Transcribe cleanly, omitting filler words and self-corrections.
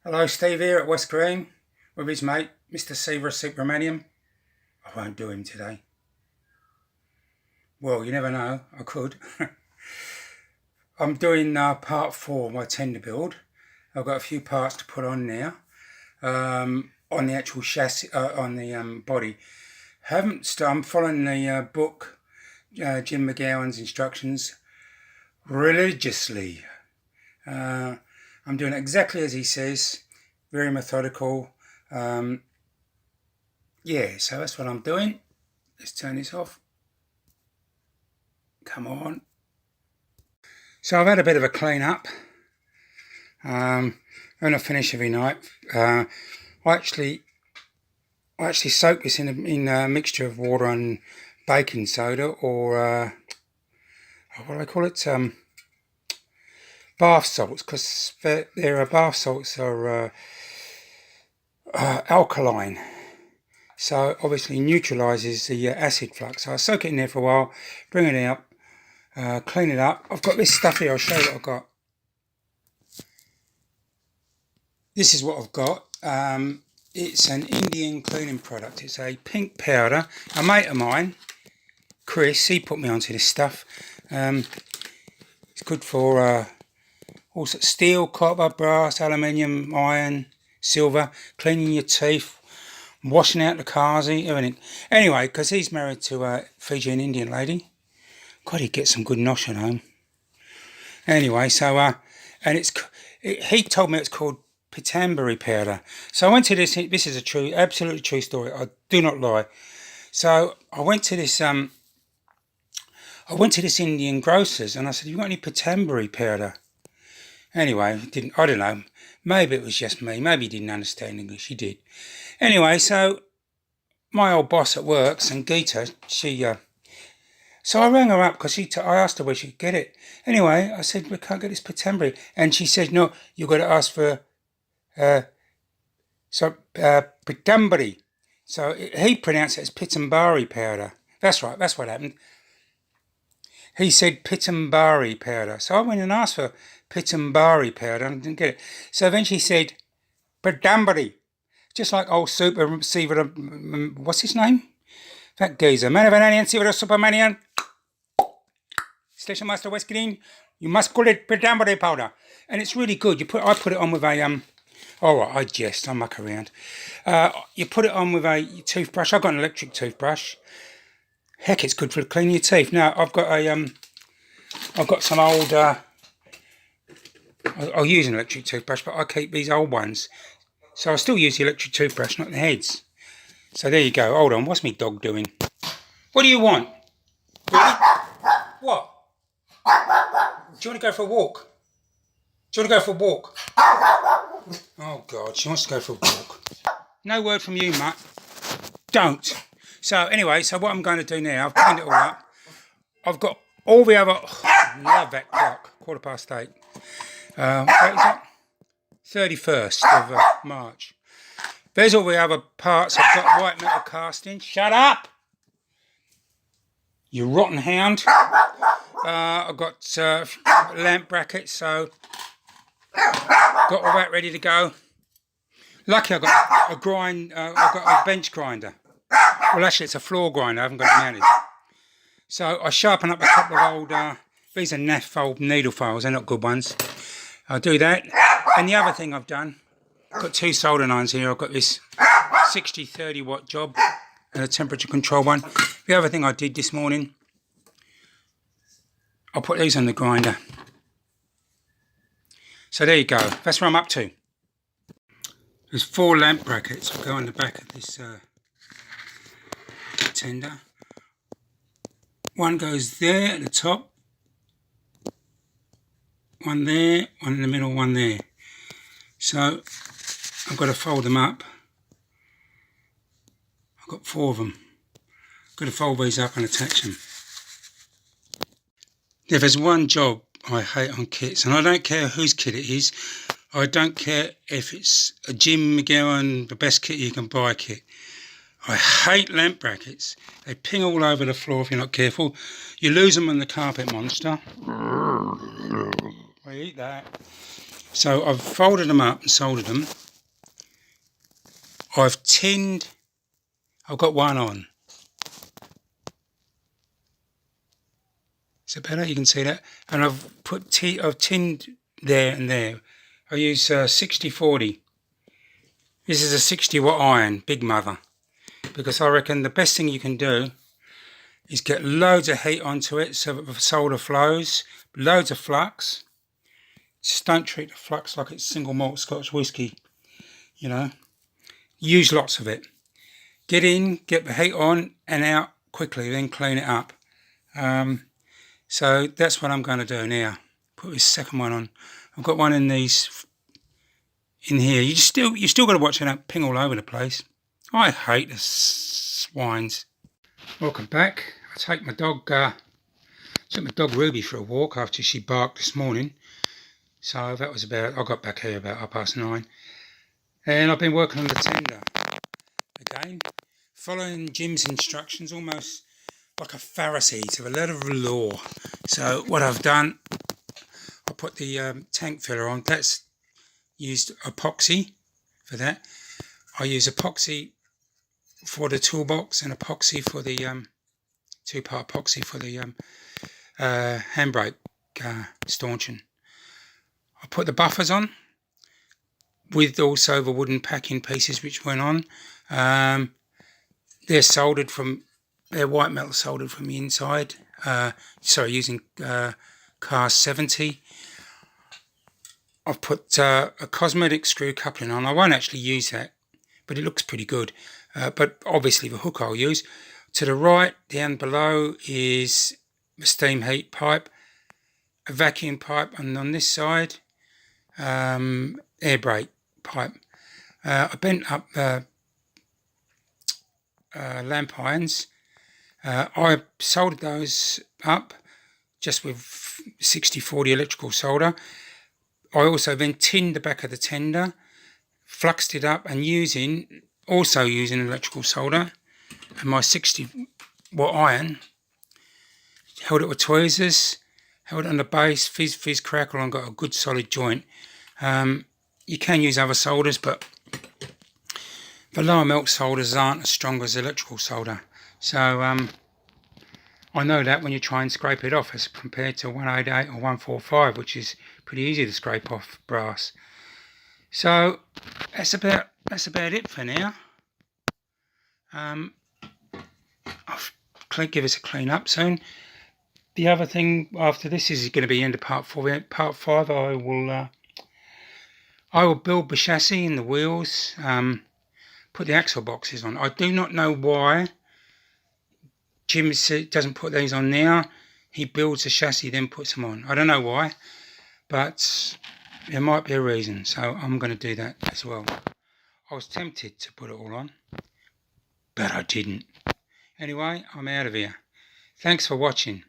Hello, Steve here at West Green with his mate, Mr. Seaver Supermanium. I won't do him today. Well, you never know, I could. I'm doing part 4 of my tender build. I've got a few parts to put on now, on the actual chassis, on the body. I'm following the book, Jim McGowan's instructions, religiously. I'm doing exactly as he says, very methodical. Yeah, so that's what I'm doing. Let's turn this off. Come on. So I've had a bit of a clean up. When I finish every night, I actually soak this in a mixture of water and baking soda, or what do I call it? Bath salts, because their bath salts are alkaline. So obviously neutralises the acid flux. So I soak it in there for a while, bring it out, clean it up. I've got this stuff here. I'll show you what I've got. This is what I've got. It's an Indian cleaning product. It's a pink powder. A mate of mine, Chris, he put me onto this stuff. It's good for all sorts of steel, copper, brass, aluminium, iron, silver, cleaning your teeth, washing out the cars, everything. Anyway, because he's married to a Fijian Indian lady. God, he'd get some good nosh at home. Anyway, so, and he told me it's called Pitambari powder. So I went to this is a absolutely true story. I do not lie. So I went to this Indian grocer's and I said, "You got any Pitambari powder?" Anyway, I don't know. Maybe it was just me. Maybe he didn't understand English. He did. Anyway, so my old boss at work, Sangeeta, so I rang her up because I asked her where she could get it. Anyway, I said, "We can't get this Pitambari." And she said, "No, you've got to ask for Pitambari." So he pronounced it as Pitambari powder. That's right, that's what happened. He said Pitambari powder. So I went and asked for Pitambari powder and didn't get it. So eventually he said Pitambari. Just like old Super Seaver, what's his name? That geezer. Man of an alien, Seaver Supermanian. Station Master West Green. You must call it Pitambari powder. And it's really good. I put it on with a alright, I jest, I muck around. You put it on with a toothbrush. I've got an electric toothbrush. Heck, it's good for cleaning your teeth. Now, I've got some old, I'll use an electric toothbrush, but I keep these old ones. So I still use the electric toothbrush, not the heads. So there you go. Hold on, what's my dog doing? What do you want? Really? What? Do you want to go for a walk? Do you want to go for a walk? Oh God, she wants to go for a walk. No word from you, Mutt. Don't. So anyway, what I'm going to do now, I've cleaned it all up. I've got all the other... Oh, love that clock. 8:15. What is that? 31st of March. There's all the other parts. I've got white metal casting. Shut up! You rotten hound. I've got lamp brackets, so got all that ready to go. Lucky I got I've got a bench grinder. Well, actually, it's a floor grinder. I haven't got it mounted. So I sharpen up a couple of old. These are naff old needle files. They're not good ones. I'll do that. And the other thing I've done, I've got 2 soldering irons here. I've got this 60-30 watt job and a temperature control one. The other thing I did this morning, I'll put these on the grinder. So there you go. That's what I'm up to. There's 4 lamp brackets that go on the back of this tender. One goes there at the top. One there, one in the middle, one there. So I've got to fold them up. I've got 4 of them. I've got to fold these up and attach them. If there's one job I hate on kits, and I don't care whose kit it is, I don't care if it's a Jim McGowan, the best kit you can buy kit. I hate lamp brackets. They ping all over the floor if you're not careful. You lose them on the carpet monster. I eat that. So I've folded them up and soldered them. I've tinned, I've got one on. Is it better? You can see that. And I've tinned there and there. I use 60-40. This is a 60 watt iron, big mother. Because I reckon the best thing you can do is get loads of heat onto it so that the solder flows, loads of flux. Just don't treat the flux like it's single malt Scotch whisky, you know. Use lots of it. Get in, get the heat on and out quickly, then clean it up. So that's what I'm going to do now. Put this second one on. I've got one in here. You still got to watch it ping all over the place. I hate the swines. Welcome back. I took my dog Ruby for a walk after she barked this morning. So that was I got back here about 9:30. And I've been working on the tender again, following Jim's instructions, almost like a Pharisee to the letter of the law. So what I've done, I put the tank filler on. That's used epoxy for that. I use epoxy for the toolbox and epoxy for the two-part epoxy for the handbrake stanchion. I put the buffers on with also the wooden packing pieces which went on. They're soldered from, they're white metal soldered from the inside. Using cast 70. I've put a cosmetic screw coupling on. I won't actually use that, but it looks pretty good. But obviously the hook I'll use. To the right, down below, is the steam heat pipe, a vacuum pipe, and on this side, air brake pipe. I bent up the lamp irons. I soldered those up just with 60-40 electrical solder. I also then tinned the back of the tender, fluxed it up, and also using electrical solder, and my 60 watt iron, held it with tweezers, held it on the base, fizz crackle, and got a good solid joint. You can use other solders, but the lower melt solders aren't as strong as electrical solder. So I know that when you try and scrape it off as compared to 188 or 145, which is pretty easy to scrape off brass. So that's about it for now. I'll give us a clean up soon. The other thing after this is going to be the end of part 4. Part 5, I will build the chassis and the wheels, put the axle boxes on. I do not know why Jim doesn't put these on now. He builds the chassis, then puts them on. I don't know why, but there might be a reason, so I'm going to do that as well. I was tempted to put it all on, but I didn't. Anyway, I'm out of here. Thanks for watching.